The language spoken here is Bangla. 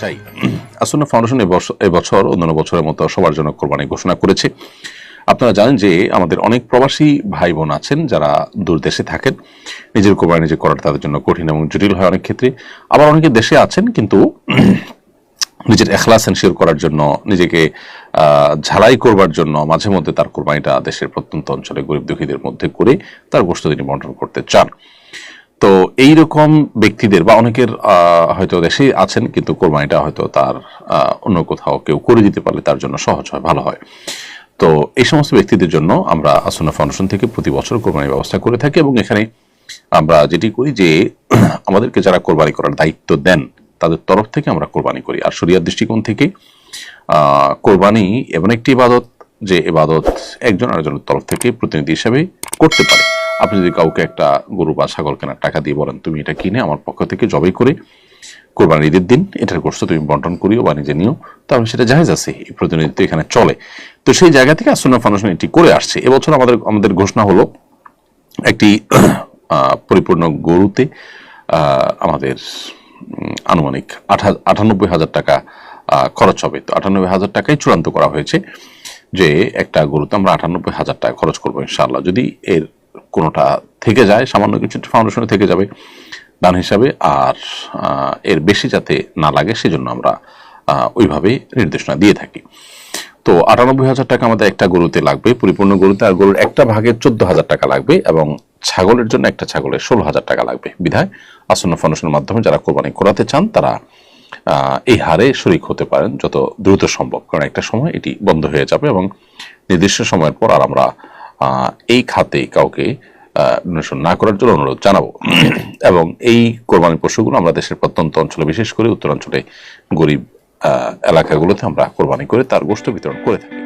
চাই। আসন্ন ফাউন্ডেশন এবছর অন্যান্য বছরের মতো সবার জন্য কোরবানি ঘোষণা করেছে। আপনারা জানেন যে আমাদের অনেক প্রবাসী ভাই বোন আছেন যারা দূর দেশে থাকেন, নিজের কোরবানি নিজে করাটা তাদের জন্য কঠিন এবং জটিল হয় অনেক ক্ষেত্রে। আবার অনেকে দেশে আছেন কিন্তু নিজের এখলাস এনশিওর করার জন্য, নিজেকে ঝালাই করবার জন্য মাঝে মধ্যে তার কোরবানিটা দেশের প্রত্যন্ত অঞ্চলে গরিব দুঃখীদের মধ্যে করে তার গোশত তিনি বন্টন করতে চান। তো এইরকম ব্যক্তিদের বা অনেকের হয়তো দেশে আছেন কিন্তু কোরবানিটা হয়তো তার অন্য কোথাও কেউ করে দিতে পারলে তার জন্য সহজ হয়, ভালো হয়। তো এই সমস্ত ব্যক্তিদের জন্য আমরা আসন্না ফাউন্ডেশন থেকে প্রতি বছর কোরবানির ব্যবস্থা করে থাকি এবং এখানে আমরা যেটি করি যে আমাদেরকে যারা কোরবানি করার দায়িত্ব দেন তাদের তরফ থেকে আমরা কোরবানি করি। আর শরিয়ার দৃষ্টিকোণ থেকে কোরবানি এমন একটি ইবাদত যে ইবাদত একজন আরেকজনের তরফ থেকে প্রতিনিধি হিসেবে করতে পারে। আপনি যদি কাউকে একটা গরু বা ছাগল কেনার টাকা দিয়ে বলেন তুমি এটা কিনে আমার পক্ষ থেকে জবাই করে কোরবানির ঈদের দিন এটার গোশত তুমি বন্টন করিও বা নিজে নিও, তাহলে সেটা জায়েজ আছে, এই প্রতিনিধিত্ব এখানে চলে। তো সেই জায়গা থেকে আসন্না ফাউন্ডেশন এটি করে আসছে। এবছর আমাদের ঘোষণা হলো একটি পরিপূর্ণ গরুতে আমাদের আনুমানিক 98,000 টাকা খরচ হবে। তো 98,000 টাকাই চূড়ান্ত করা হয়েছে যে একটা গরুতে আমরা 98,000 টাকা খরচ করবো ইনশাআল্লাহ। যদি এর কোনোটা থেকে যায়, সামান্য কিছু ফাউন্ডেশনে থেকে যাবে দান হিসাবে, আর এর বেশি যাতে না লাগে সেজন্য আমরা ওইভাবে নির্দেশনা দিয়ে থাকি। তো 98,000 টাকা আমাদের একটা গরুতে লাগবে, পরিপূর্ণ গরুতে। আর গরুর একটা ভাগের 14,000 টাকা লাগবে এবং ছাগলের জন্য একটা ছাগলের 16,000 টাকা লাগবে। বিধায় আসন্ন ফাউন্ডেশনের মাধ্যমে যারা কোরবানি করাতে চান তারা এই হারে শরিক হতে পারেন যত দ্রুত সম্ভব, কারণ একটা সময় এটি বন্ধ হয়ে যাবে এবং নির্দিষ্ট সময়ের পর আর আমরা এই খাতে কাউকে ডোনেশন না করার জন্য অনুরোধ জানাবো। এবং এই কোরবানি পশুগুলো আমরা দেশের প্রত্যন্ত অঞ্চলে, বিশেষ করে উত্তরাঞ্চলে গরিব এলাকাগুলোতে আমরা কোরবানি করে তার গোশত বিতরণ করে থাকি।